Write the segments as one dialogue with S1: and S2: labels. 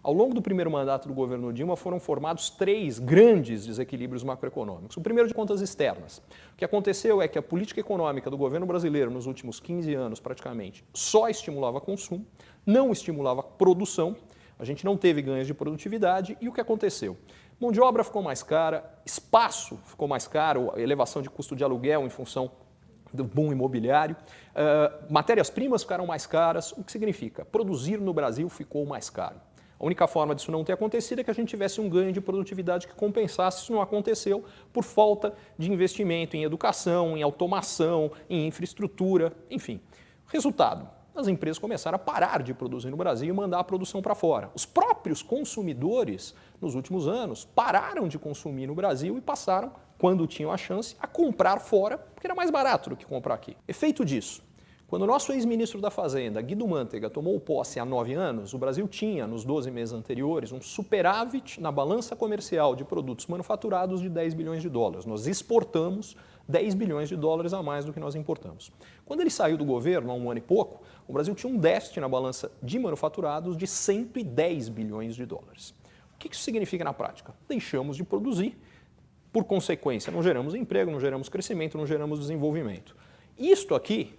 S1: Ao longo do primeiro mandato do governo Dilma foram formados 3 grandes desequilíbrios macroeconômicos. O primeiro de contas externas. O que aconteceu é que a política econômica do governo brasileiro nos últimos 15 anos praticamente só estimulava consumo, não estimulava produção, a gente não teve ganhos de produtividade e o que aconteceu? Mão de obra ficou mais cara, espaço ficou mais caro, elevação de custo de aluguel em função do boom imobiliário, matérias-primas ficaram mais caras, o que significa? Produzir no Brasil ficou mais caro. A única forma disso não ter acontecido é que a gente tivesse um ganho de produtividade que compensasse. Isso não aconteceu por falta de investimento em educação, em automação, em infraestrutura, enfim. Resultado, as empresas começaram a parar de produzir no Brasil e mandar a produção para fora. Os próprios consumidores, nos últimos anos, pararam de consumir no Brasil e passaram, quando tinham a chance, a comprar fora, porque era mais barato do que comprar aqui. Efeito disso. Quando o nosso ex-ministro da Fazenda, Guido Mantega, tomou posse há 9 anos, o Brasil tinha, nos 12 meses anteriores, um superávit na balança comercial de produtos manufaturados de 10 bilhões de dólares. Nós exportamos 10 bilhões de dólares a mais do que nós importamos. Quando ele saiu do governo, há um ano e pouco, o Brasil tinha um déficit na balança de manufaturados de 110 bilhões de dólares. O que isso significa na prática? Deixamos de produzir, por consequência, não geramos emprego, não geramos crescimento, não geramos desenvolvimento. Isto aqui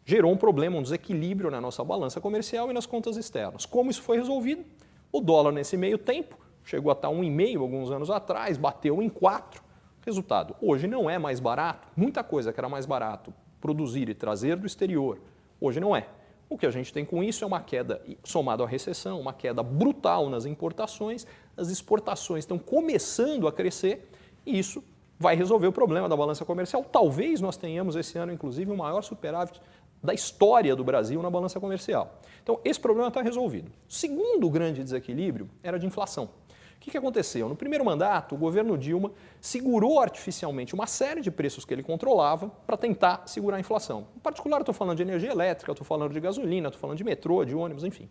S1: gerou um problema, um desequilíbrio na nossa balança comercial e nas contas externas. Como isso foi resolvido? O dólar, nesse meio tempo, chegou a estar 1,5 alguns anos atrás, bateu em 4. Resultado, hoje não é mais barato, muita coisa que era mais barato produzir e trazer do exterior, hoje não é. O que a gente tem com isso é uma queda, somado à recessão, uma queda brutal nas importações, as exportações estão começando a crescer e isso vai resolver o problema da balança comercial. Talvez nós tenhamos esse ano, inclusive, o maior superávit da história do Brasil na balança comercial. Então, esse problema está resolvido. O segundo grande desequilíbrio era de inflação. O que aconteceu? No primeiro mandato, o governo Dilma segurou artificialmente uma série de preços que ele controlava para tentar segurar a inflação. Em particular, eu estou falando de energia elétrica, estou falando de gasolina, estou falando de metrô, de ônibus, enfim.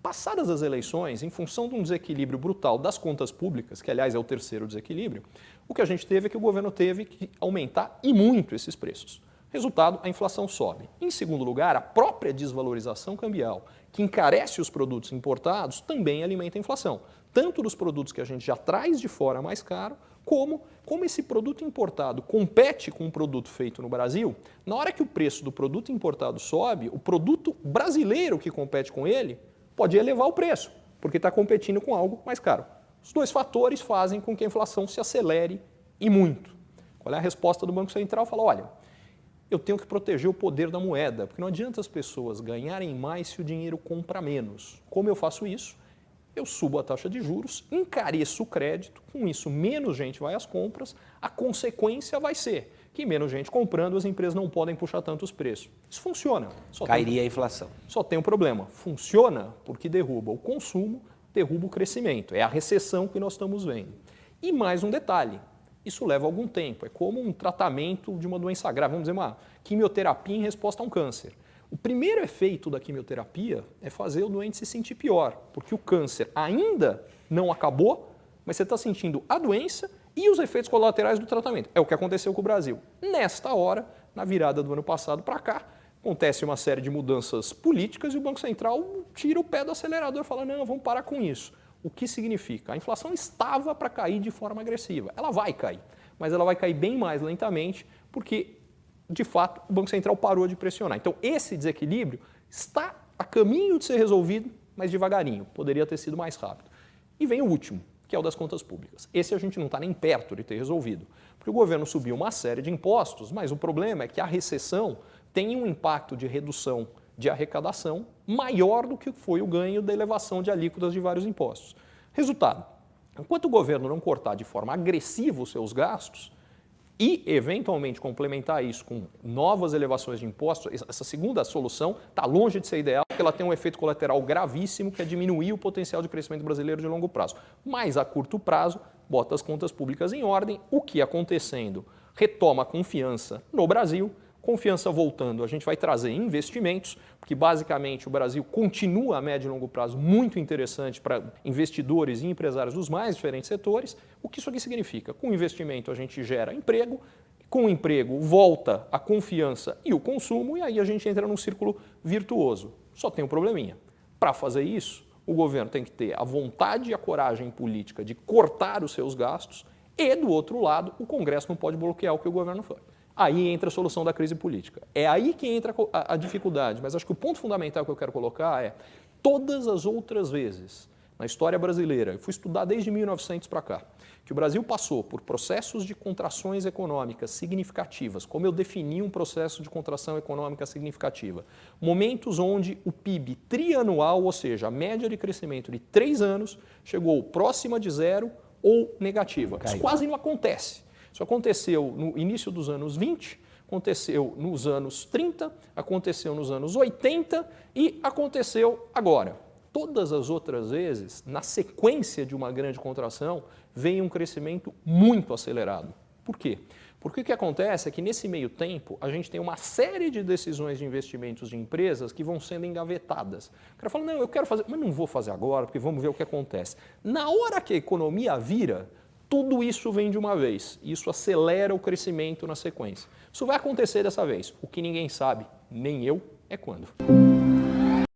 S1: Passadas as eleições, em função de um desequilíbrio brutal das contas públicas, que aliás é o terceiro desequilíbrio, o que a gente teve é que o governo teve que aumentar e muito esses preços. Resultado, a inflação sobe. Em segundo lugar, a própria desvalorização cambial, que encarece os produtos importados, também alimenta a inflação. Tanto dos produtos que a gente já traz de fora mais caro, como esse produto importado compete com um produto feito no Brasil, na hora que o preço do produto importado sobe, o produto brasileiro que compete com ele pode elevar o preço, porque está competindo com algo mais caro. Os dois fatores fazem com que a inflação se acelere e muito. Qual é a resposta do Banco Central? Fala, olha, eu tenho que proteger o poder da moeda, porque não adianta as pessoas ganharem mais se o dinheiro compra menos. Como eu faço isso? Eu subo a taxa de juros, encareço o crédito, com isso menos gente vai às compras, a consequência vai ser que menos gente comprando, as empresas não podem puxar tanto os preços. Isso funciona.
S2: Cairia a inflação.
S1: Só tem um problema. Funciona porque derruba o consumo, derruba o crescimento. É a recessão que nós estamos vendo. E mais um detalhe. Isso leva algum tempo, é como um tratamento de uma doença grave, vamos dizer uma quimioterapia em resposta a um câncer. O primeiro efeito da quimioterapia é fazer o doente se sentir pior, porque o câncer ainda não acabou, mas você está sentindo a doença e os efeitos colaterais do tratamento. É o que aconteceu com o Brasil. Nesta hora, na virada do ano passado para cá, acontece uma série de mudanças políticas e o Banco Central tira o pé do acelerador e fala, não, vamos parar com isso. O que significa? A inflação estava para cair de forma agressiva. Ela vai cair, mas ela vai cair bem mais lentamente porque, de fato, o Banco Central parou de pressionar. Então, esse desequilíbrio está a caminho de ser resolvido, mas devagarinho. Poderia ter sido mais rápido. E vem o último, que é o das contas públicas. Esse a gente não está nem perto de ter resolvido, porque o governo subiu uma série de impostos, mas o problema é que a recessão tem um impacto de redução de arrecadação maior do que foi o ganho da elevação de alíquotas de vários impostos. Resultado, enquanto o governo não cortar de forma agressiva os seus gastos e, eventualmente, complementar isso com novas elevações de impostos, essa segunda solução está longe de ser ideal, porque ela tem um efeito colateral gravíssimo, que é diminuir o potencial de crescimento brasileiro de longo prazo. Mas, a curto prazo, bota as contas públicas em ordem, o que acontecendo retoma a confiança no Brasil. Confiança voltando, a gente vai trazer investimentos, porque basicamente o Brasil continua a médio e longo prazo muito interessante para investidores e empresários dos mais diferentes setores. O que isso aqui significa? Com investimento a gente gera emprego, com o emprego volta a confiança e o consumo e aí a gente entra num círculo virtuoso. Só tem um probleminha. Para fazer isso, o governo tem que ter a vontade e a coragem política de cortar os seus gastos e, do outro lado, o Congresso não pode bloquear o que o governo faz. Aí entra a solução da crise política. É aí que entra a dificuldade, mas acho que o ponto fundamental que eu quero colocar é todas as outras vezes na história brasileira, eu fui estudar desde 1900 para cá, que o Brasil passou por processos de contrações econômicas significativas, como eu defini um processo de contração econômica significativa, momentos onde o PIB trianual, ou seja, a média de crescimento de 3 anos, chegou próxima de zero ou negativa. Isso quase não acontece. Isso aconteceu no início dos anos 20, aconteceu nos anos 30, aconteceu nos anos 80 e aconteceu agora. Todas as outras vezes, na sequência de uma grande contração, vem um crescimento muito acelerado. Por quê? Porque o que acontece é que nesse meio tempo a gente tem uma série de decisões de investimentos de empresas que vão sendo engavetadas. O cara fala, não, eu quero fazer, mas não vou fazer agora, porque vamos ver o que acontece. Na hora que a economia vira, tudo isso vem de uma vez. Isso acelera o crescimento na sequência. Isso vai acontecer dessa vez. O que ninguém sabe, nem eu, é quando.